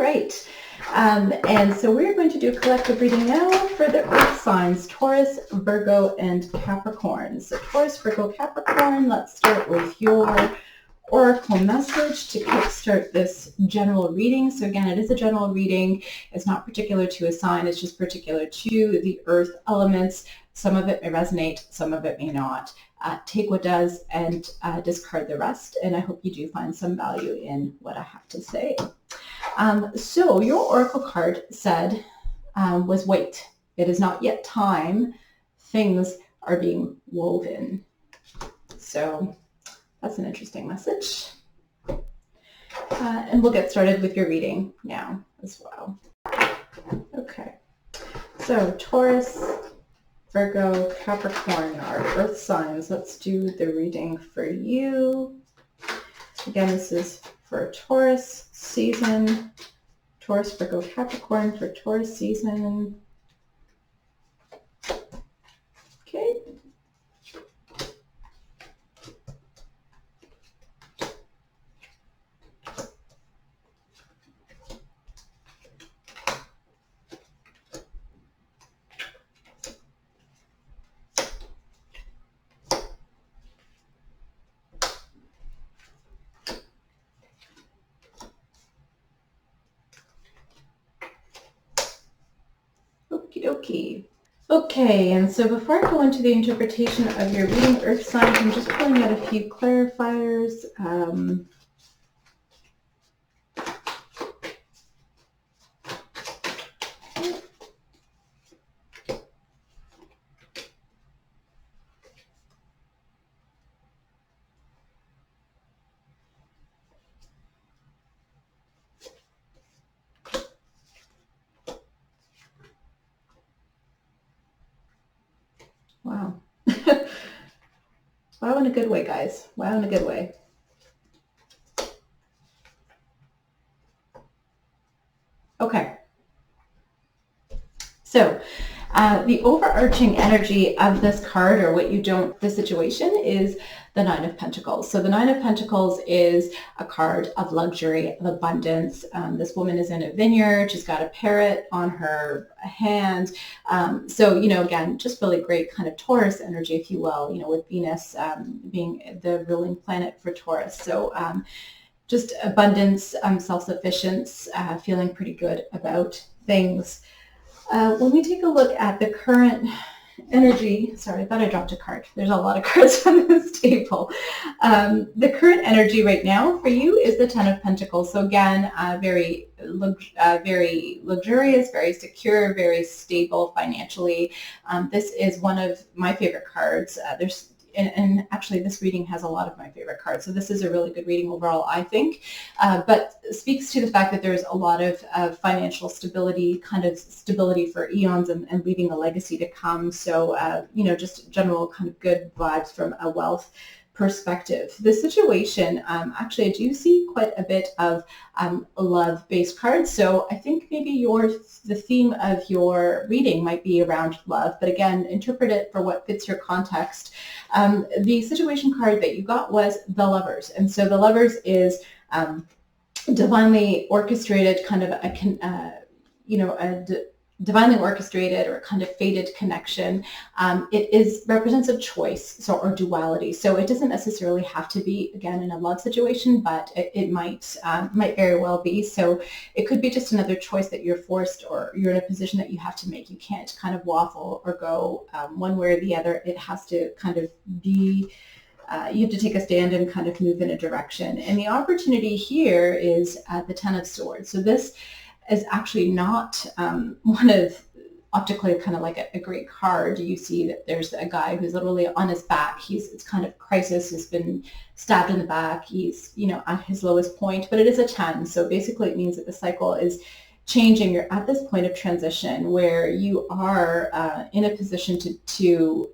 right. And so we're going to do a collective reading now for the earth signs, Taurus, Virgo, and Capricorn. So Taurus, Virgo, Capricorn, let's start with your oracle message to kickstart this general reading. So again, it is a general reading. It's not particular to a sign. It's just particular to the earth elements. Some of it may resonate, some of it may not. Take what does and discard the rest. And I hope you do find some value in what I have to say. So your oracle card said, was wait. It is not yet time. Things are being woven. So that's an interesting message. And we'll get started with your reading now as well. Okay. So Taurus, Virgo, Capricorn are earth signs. Let's do the reading for you. Again, this is for Taurus season. Taurus, Virgo, Capricorn for Taurus season. Okay. Okie dokie. Okay, and so before I go into the interpretation of your reading earth signs, I'm just pulling out a few clarifiers. Wow. Wow in a good way, guys. Wow in a good way. Okay. So the overarching energy of this card, or what you don't, the situation, is the Nine of Pentacles. So the Nine of Pentacles is a card of luxury, of abundance. This woman is in a vineyard. She's got a parrot on her hand. So, you know, again, just really great kind of Taurus energy, if you will, you know, with Venus being the ruling planet for Taurus. So just abundance, self-sufficiency, feeling pretty good about things. When we take a look at the current energy, sorry, I thought I dropped a card. There's a lot of cards on this table. The current energy right now for you is the Ten of Pentacles. So again, very luxurious, very secure, very stable financially. This is one of my favorite cards. And actually this reading has a lot of my favorite cards. So this is a really good reading overall, I think, but speaks to the fact that there's a lot of financial stability, kind of stability for eons and leaving a legacy to come. So, you know, just general kind of good vibes from a wealth perspective. The situation, actually, I do see quite a bit of love-based cards. So I think maybe the theme of your reading might be around love, but again, interpret it for what fits your context. The situation card that you got was the Lovers. And so the Lovers is divinely orchestrated, kind of divinely orchestrated or kind of fated connection. It represents a choice, or duality. So it doesn't necessarily have to be, again, in a love situation, but it might very well be. So it could be just another choice that you're forced, or you're in a position that you have to make. You can't kind of waffle or go one way or the other. It has to kind of be, you have to take a stand and kind of move in a direction. And the opportunity here is the Ten of Swords. So this is actually not one of, optically, kind of like a great card. You see that there's a guy who's literally on his back. It's kind of crisis. He's been stabbed in the back. He's, you know, at his lowest point, but it is a 10. So basically it means that the cycle is changing. You're at this point of transition where you are in a position to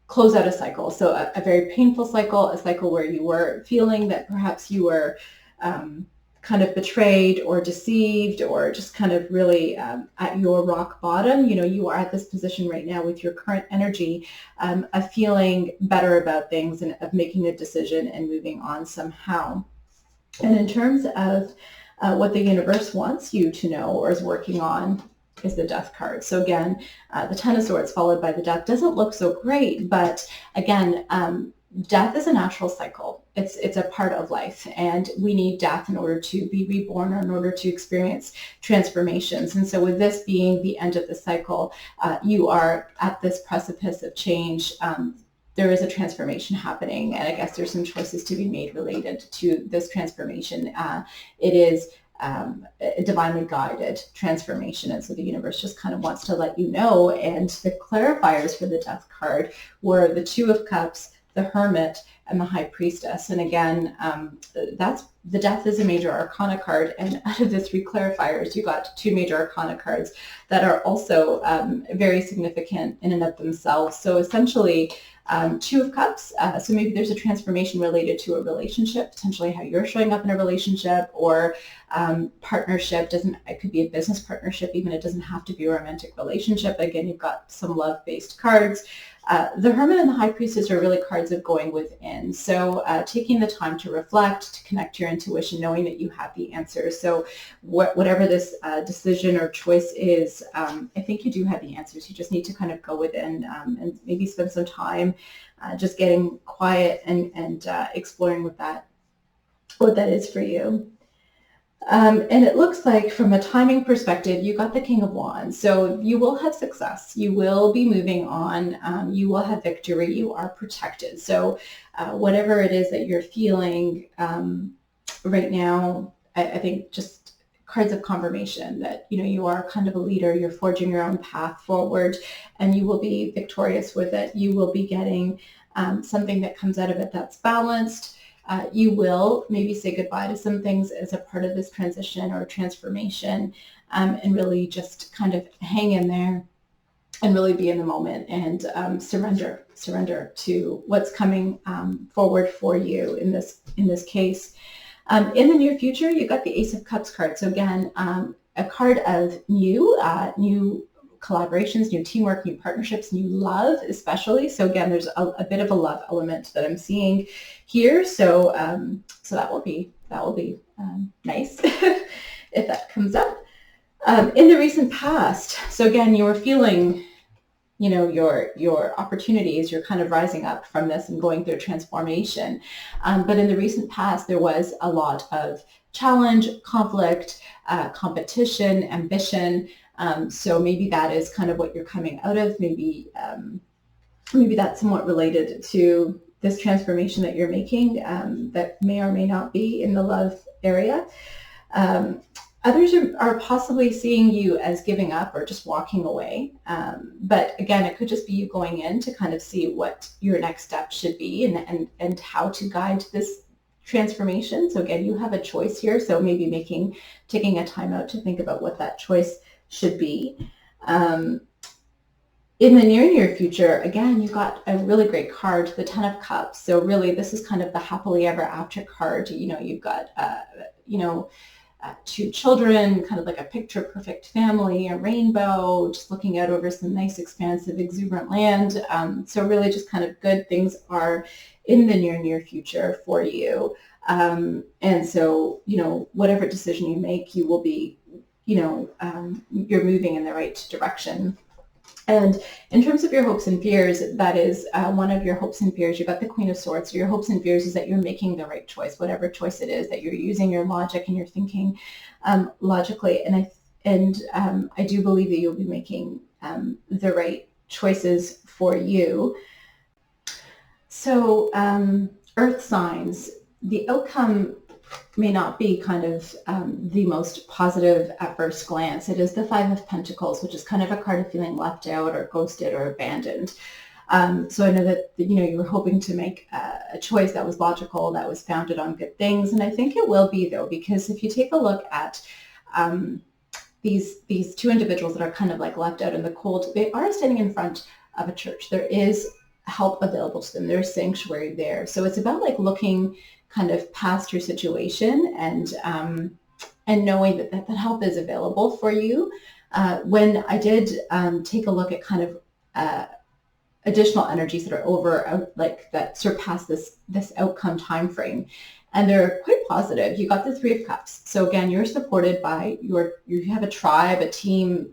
close out a cycle. So a very painful cycle, a cycle where you were feeling that perhaps you were kind of betrayed or deceived, or just kind of really at your rock bottom. You know, you are at this position right now with your current energy of feeling better about things and of making a decision and moving on somehow. And in terms of what the universe wants you to know or is working on is the Death card. So again, the Ten of Swords followed by the Death doesn't look so great, but again, death is a natural cycle. It's a part of life, and we need death in order to be reborn or in order to experience transformations. And so with this being the end of the cycle, you are at this precipice of change. There is a transformation happening, and I guess there's some choices to be made related to this transformation. It is a divinely guided transformation, and so the universe just kind of wants to let you know. And the clarifiers for the Death card were the Two of Cups, the Hermit, and the High Priestess. And again, that's the Death is a major arcana card, and out of the three clarifiers, you got two major arcana cards that are also very significant in and of themselves. So essentially, Two of Cups, so maybe there's a transformation related to a relationship, potentially how you're showing up in a relationship, or partnership. It could be a business partnership, even it doesn't have to be a romantic relationship. Again, you've got some love-based cards. The Hermit and the High Priestess are really cards of going within. So taking the time to reflect, to connect to your intuition, knowing that you have the answers. So whatever this decision or choice is, I think you do have the answers. You just need to kind of go within and maybe spend some time just getting quiet and exploring what that is for you. And it looks like from a timing perspective, you got the King of Wands. So you will have success. You will be moving on. You will have victory. You are protected. So whatever it is that you're feeling right now, I think just cards of confirmation that, you are kind of a leader. You're forging your own path forward, and you will be victorious with it. You will be getting something that comes out of it that's balanced. You will maybe say goodbye to some things as a part of this transition or transformation, and really just kind of hang in there and really be in the moment and surrender to what's coming forward for you in this case. In the near future, you got the Ace of Cups card. So again, a card of new collaborations, new teamwork, new partnerships, new love, especially. So again, there's a bit of a love element that I'm seeing here. So so that will be nice if that comes up. In the recent past, so again, you were feeling, your opportunities, you're kind of rising up from this and going through transformation. But in the recent past, there was a lot of challenge, conflict, competition, ambition. So maybe that is kind of what you're coming out of. Maybe that's somewhat related to this transformation that you're making that may or may not be in the love area. Others are possibly seeing you as giving up or just walking away. But again, it could just be you going in to kind of see what your next step should be and how to guide this transformation. So again, you have a choice here. So maybe taking a time out to think about what that choice should be. In the near future, again, you got a really great card, the Ten of Cups. So really, this is kind of the happily ever after card. You've got, two children, kind of like a picture perfect family, a rainbow, just looking out over some nice, expansive, exuberant land. So really just kind of good things are in the near future for you. And so, whatever decision you make, you will be, you're moving in the right direction. And in terms of your hopes and fears, that is one of your hopes and fears. You've got the Queen of Swords. So your hopes and fears is that you're making the right choice, whatever choice it is, that you're using your logic and you're thinking logically. And I do believe that you'll be making the right choices for you. So Earth signs, the outcome may not be kind of the most positive at first glance. It is the Five of Pentacles, which is kind of a card of feeling left out or ghosted or abandoned. So I know that, you were hoping to make a choice that was logical, that was founded on good things. And I think it will be, though, because if you take a look at these two individuals that are kind of like left out in the cold, they are standing in front of a church. There is help available to them. There's sanctuary there. So it's about like looking kind of past your situation and knowing that help is available for you. When I did take a look at kind of additional energies that are over, like that surpass this outcome time frame, and they're quite positive. You got the Three of Cups. So again, you're supported by you have a tribe, a team,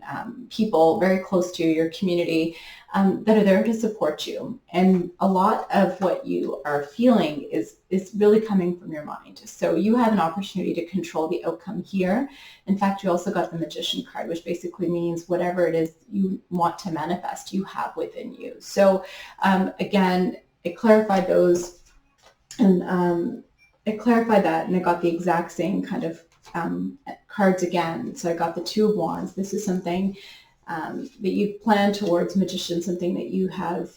people very close to you, your community, that are there to support you. And a lot of what you are feeling is really coming from your mind. So you have an opportunity to control the outcome here. In fact, you also got the Magician card, which basically means whatever it is you want to manifest, you have within you. So again, it clarified those, and it clarified that, and I got the exact same kind of cards again. So I got the Two of Wands. This is something that you plan towards, Magician, something that you have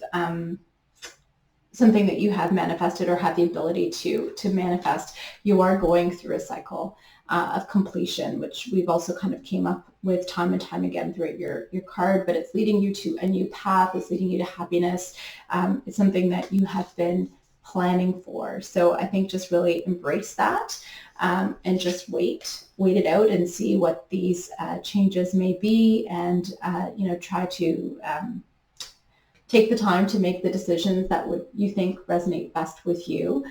manifested or have the ability to manifest. You are going through a cycle of completion, which we've also kind of came up with time and time again throughout your card, but it's leading you to a new path. It's leading you to happiness. It's something that you have been planning for. So I think just really embrace that, and just wait it out and see what these changes may be, and try to take the time to make the decisions that you think resonate best with you.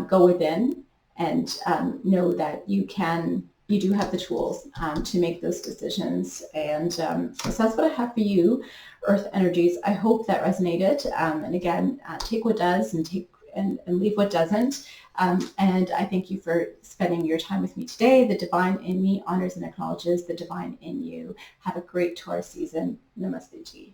Go within and know that you do have the tools to make those decisions. And so that's what I have for you, Earth energies. I hope that resonated. And again, take what does and leave what doesn't. And I thank you for spending your time with me today. The divine in me honors and acknowledges the divine in you. Have a great Taurus season. Namaste.